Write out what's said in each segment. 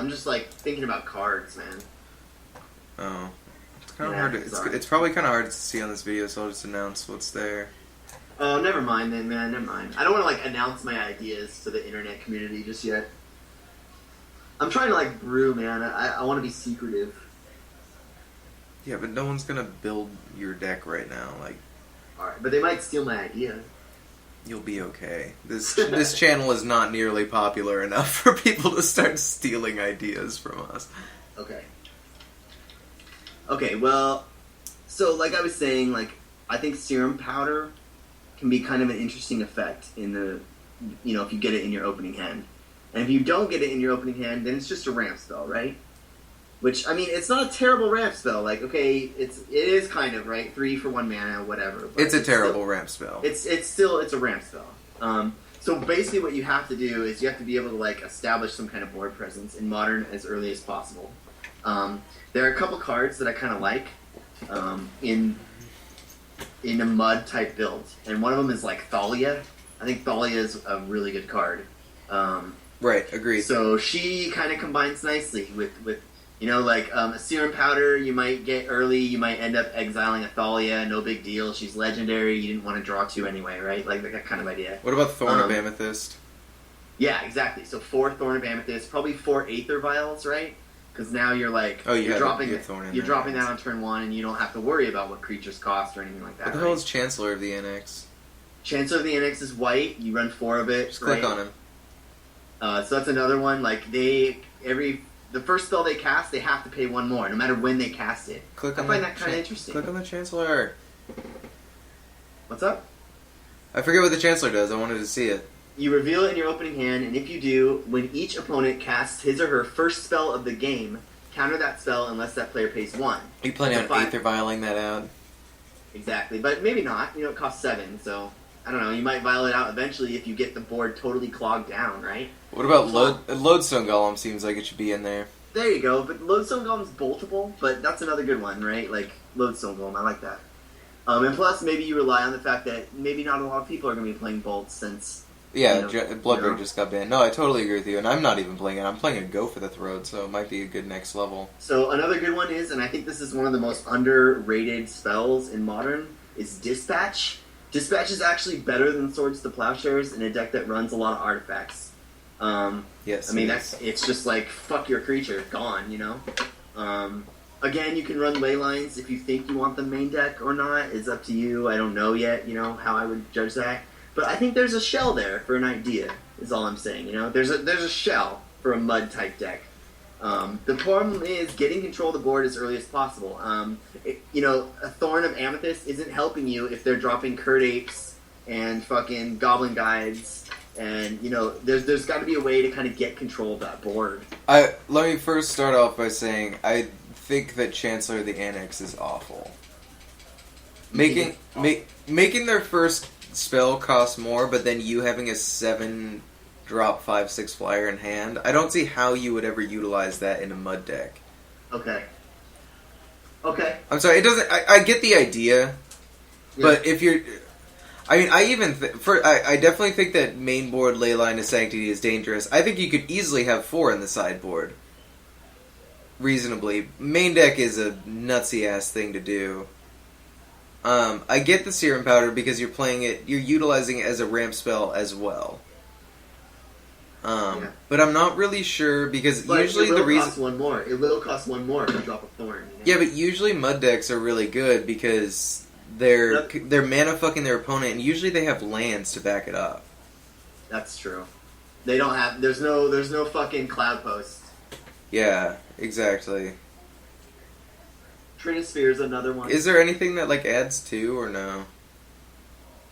I'm just like thinking about cards, man. Oh. It's kind of hard. It's probably kind of hard to see on this video, so I'll just announce what's there. Oh, never mind then, man. Never mind. I don't want to like announce my ideas to the internet community just yet. I'm trying to like brew, man. I want to be secretive. Yeah, but no one's gonna build your deck right now. Like, all right, but they might steal my idea. You'll be okay. This channel is not nearly popular enough for people to start stealing ideas from us. Okay. Okay, well, so like I was saying, like I think serum powder can be kind of an interesting effect in the, if you get it in your opening hand. And if you don't get it in your opening hand, then it's just a ramp spell, right? Which, I mean, it's not a terrible ramp spell. Like, okay, it is kind of, right? 3 for 1 mana, whatever. But it's a terrible ramp spell. It's a ramp spell. So basically what you have to do is you have to be able to, like, establish some kind of board presence in Modern as early as possible. There are a couple cards that I kind of like in a mud type build. And one of them is, like, Thalia. I think Thalia is a really good card. Right, agreed. So she kind of combines nicely with a serum powder you might get early, you might end up exiling a Thalia, no big deal, she's legendary, you didn't want to draw 2 anyway, right? Like that kind of idea. What about Thorn of Amethyst? Yeah, exactly. So 4 Thorn of Amethyst, probably 4 Aether Vials, right? Because now you're like, you're dropping that on turn 1, and you don't have to worry about what creatures cost or anything like that. What the hell is Chancellor of the Annex? Chancellor of the Annex is white, you run 4 of it. Just click on him. So that's another one. Like the first spell they cast, they have to pay 1 more, no matter when they cast it. I find that kind of interesting. Click on the Chancellor. What's up? I forget what the Chancellor does. I wanted to see it. You reveal it in your opening hand, and if you do, when each opponent casts his or her first spell of the game, counter that spell unless that player pays 1. Are you planning on Aether Vialing that out? Exactly, but maybe not. It costs 7, so I don't know. You might vial it out eventually if you get the board totally clogged down, right? What about Lodestone Golem? Seems like it should be in there. There you go, but Lodestone Golem's boltable, but that's another good one, right? Like, Lodestone Golem, I like that. And plus, maybe you rely on the fact that maybe not a lot of people are going to be playing bolts since... Yeah, Bloodbraid just got banned. No, I totally agree with you, and I'm not even playing it. I'm playing a Go for the Throat, so it might be a good next level. So another good one is, and I think this is one of the most underrated spells in Modern, is Dispatch. Dispatch is actually better than Swords to Plowshares in a deck that runs a lot of artifacts. Yes. I mean, it's just like, fuck your creature, gone, Again, you can run ley lines if you think you want the main deck or not. It's up to you. I don't know yet, how I would judge that. But I think there's a shell there for an idea, is all I'm saying, There's a shell for a mud-type deck. The problem is getting control of the board as early as possible. A Thorn of Amethyst isn't helping you if they're dropping Curd Apes and fucking Goblin Guides, and, there's got to be a way to kind of get control of that board. Let me first start off by saying I think that Chancellor of the Annex is awful. Making their first spell cost more, but then you having a 7-drop 5/6 flyer in hand, I don't see how you would ever utilize that in a mud deck. Okay. I'm sorry, it doesn't... I get the idea, but if you're... I mean, I definitely think that main board Leyline of Sanctity is dangerous. I think you could easily have 4 in the sideboard. Reasonably. Main deck is a nutsy-ass thing to do. I get the Serum Powder because you're utilizing it as a ramp spell as well. But I'm not really sure because usually the reason... It will cost 1 more to drop a Thorn. Yeah, but usually mud decks are really good because... They're mana fucking their opponent, and usually they have lands to back it up. That's true. They don't have. There's no fucking Cloud Post. Yeah, exactly. Trinisphere is another one. Is there anything that adds 2 or no?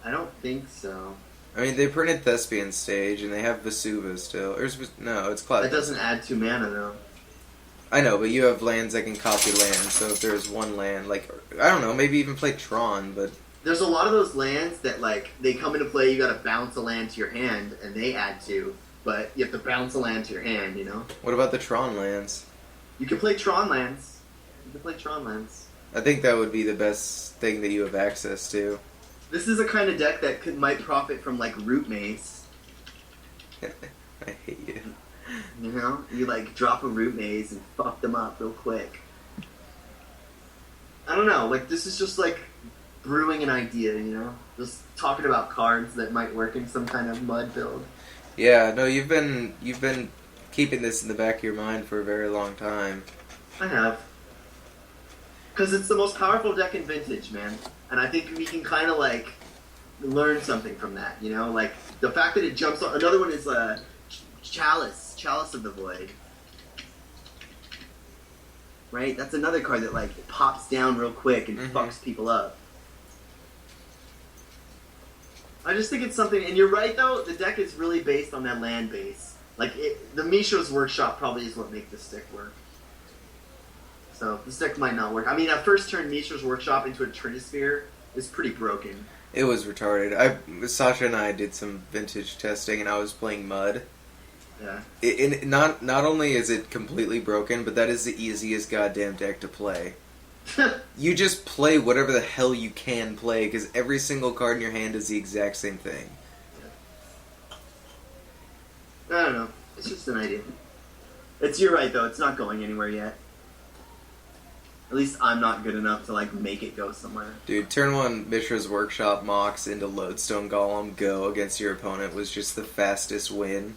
I don't think so. I mean, they printed Thespian Stage, and they have Vesuva still. No, it's Cloud. That doesn't add 2 mana though. I know, but you have lands that can copy lands, so if there's one land, I don't know, maybe even play Tron, but... There's a lot of those lands that, they come into play, you gotta bounce a land to your hand, and they add 2, but you have to bounce a land to your hand, What about the Tron lands? You can play Tron lands. I think that would be the best thing that you have access to. This is a kind of deck that might profit from, Root Maze. I hate you. You know, you like drop a root maze and fuck them up real quick. I don't know. Like this is just like brewing an idea. You know, just talking about cards that might work in some kind of mud build. Yeah, no, you've been keeping this in the back of your mind for a very long time. I have. Because it's the most powerful deck in Vintage, man. And I think we can kind of, like, learn something from that, you know? Like, the fact that it jumps on... Another one is Chalice. Chalice of the Void. Right? That's another card that, like, it pops down real quick and fucks people up. I just think it's something... And you're right, though. The deck is really based on that land base. Like, the Misho's Workshop probably is what makes this deck work. So, this deck might not work. I mean, at first turn Misho's Workshop into a Trinisphere is pretty broken. It was retarded. Sasha and I did some Vintage testing, and I was playing Mud. Yeah. Not only is it completely broken, but that is the easiest goddamn deck to play. You just play whatever the hell you can play, because every single card in your hand is the exact same thing. I don't know. It's just an idea. You're right, though. It's not going anywhere yet. At least I'm not good enough to, like, make it go somewhere. Dude, turn 1 Mishra's Workshop Mox into Lodestone Golem go against your opponent was just the fastest win.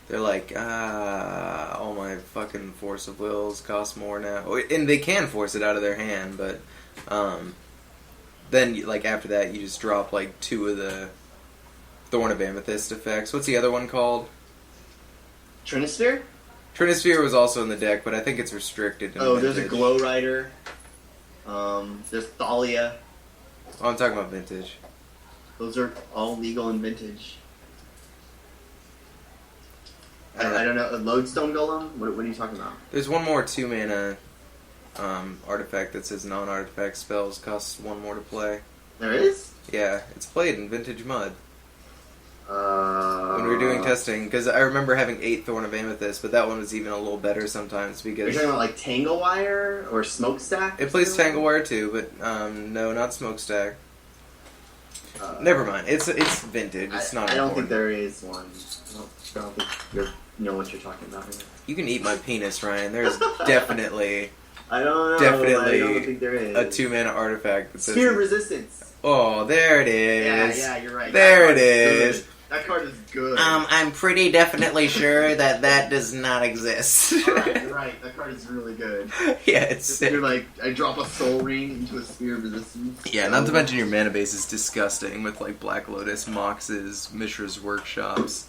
They're like, all my fucking Force of Wills cost more now. And they can force it out of their hand, but then, like, after that, you just drop, like, 2 of the Thorn of Amethyst effects. What's the other one called? Trinisphere? Trinisphere was also in the deck, but I think it's restricted. There's a Glow Rider. There's Thalia. Oh, I'm talking about Vintage. Those are all legal in Vintage. I don't know. A Lodestone Golem? What are you talking about? There's one more 2-mana artifact that says non-artifact spells costs 1 more to play. There is? Yeah, it's played in Vintage Mud. When we were doing testing, because I remember having 8 Thorn of Amethyst, but that one was even a little better sometimes because... You're talking about like Tanglewire or Smokestack? It plays Tanglewire too, but no, not Smokestack. Never mind. It's Vintage. It's not. I don't think there is one. I don't think you know what you're talking about here. You can eat my penis, Ryan. There's definitely... I don't know. Definitely I don't think there is. a 2-mana artifact that says... Spear of Resistance. Oh, there it is. Yeah, you're right. There it is. That card is good. I'm pretty definitely sure that does not exist. Alright, you're right. That card is really good. Yeah, it's sick. You're like, I drop a Soul Ring into a Spear of Resistance. Yeah, not to mention your mana base is disgusting with like Black Lotus, Moxes, Mishra's Workshops.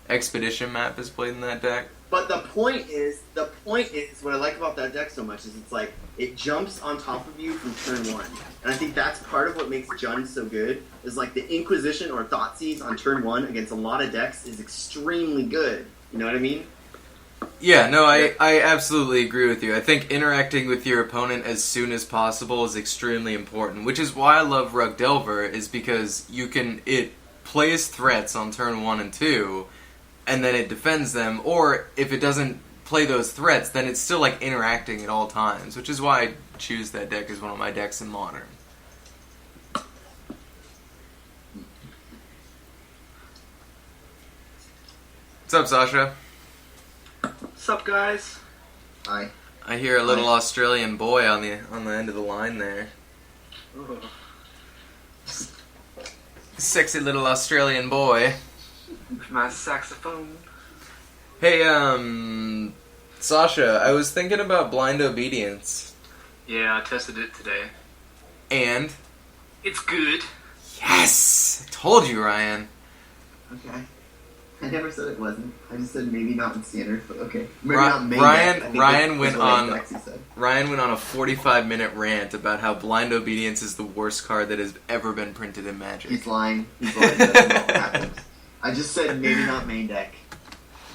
Expedition map is played in that deck. But the point is, what I like about that deck so much is it's like, it jumps on top of you from turn 1. And I think that's part of what makes Jund so good, is like the Inquisition or Thoughtseize on turn 1 against a lot of decks is extremely good. You know what I mean? Yeah, no, I absolutely agree with you. I think interacting with your opponent as soon as possible is extremely important, which is why I love Rug Delver, is because it plays threats on turn 1 and 2, and then it defends them, or if it doesn't play those threats, then it's still like interacting at all times, which is why I choose that deck as one of my decks in Modern. What's up, Sasha? What's up, guys? Hi. I hear a little Australian boy on the end of the line there. Oh. Sexy little Australian boy. With my saxophone. Hey, Sasha, I was thinking about Blind Obedience. Yeah, I tested it today. And? It's good. Yes! I told you, Ryan. Okay. I never said it wasn't. I just said maybe not in Standard, but okay. Maybe not main deck. Ryan went on a 45-minute rant about how Blind Obedience is the worst card that has ever been printed in Magic. He's lying. That's not what happens. I just said maybe not main deck.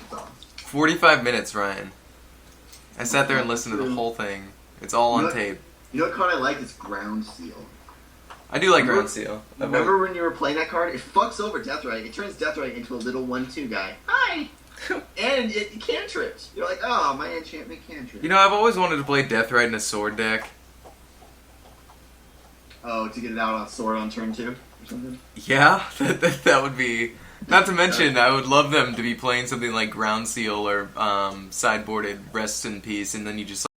That's all. 45 minutes, Ryan. I sat there and listened to the whole thing. It's all on tape. You know what card I like is Ground Seal. I do like Ground Seal. Remember when you were playing that card? It fucks over Deathrite. It turns Deathrite into a little 1/2 guy. Hi! And it cantrips. You're like, oh, my enchantment cantrip. You know, I've always wanted to play Deathrite in a sword deck. Oh, to get it out on sword on turn 2 or something? Yeah, that would be Not to mention, I would love them to be playing something like Ground Seal or sideboarded Rest in Peace, and then you just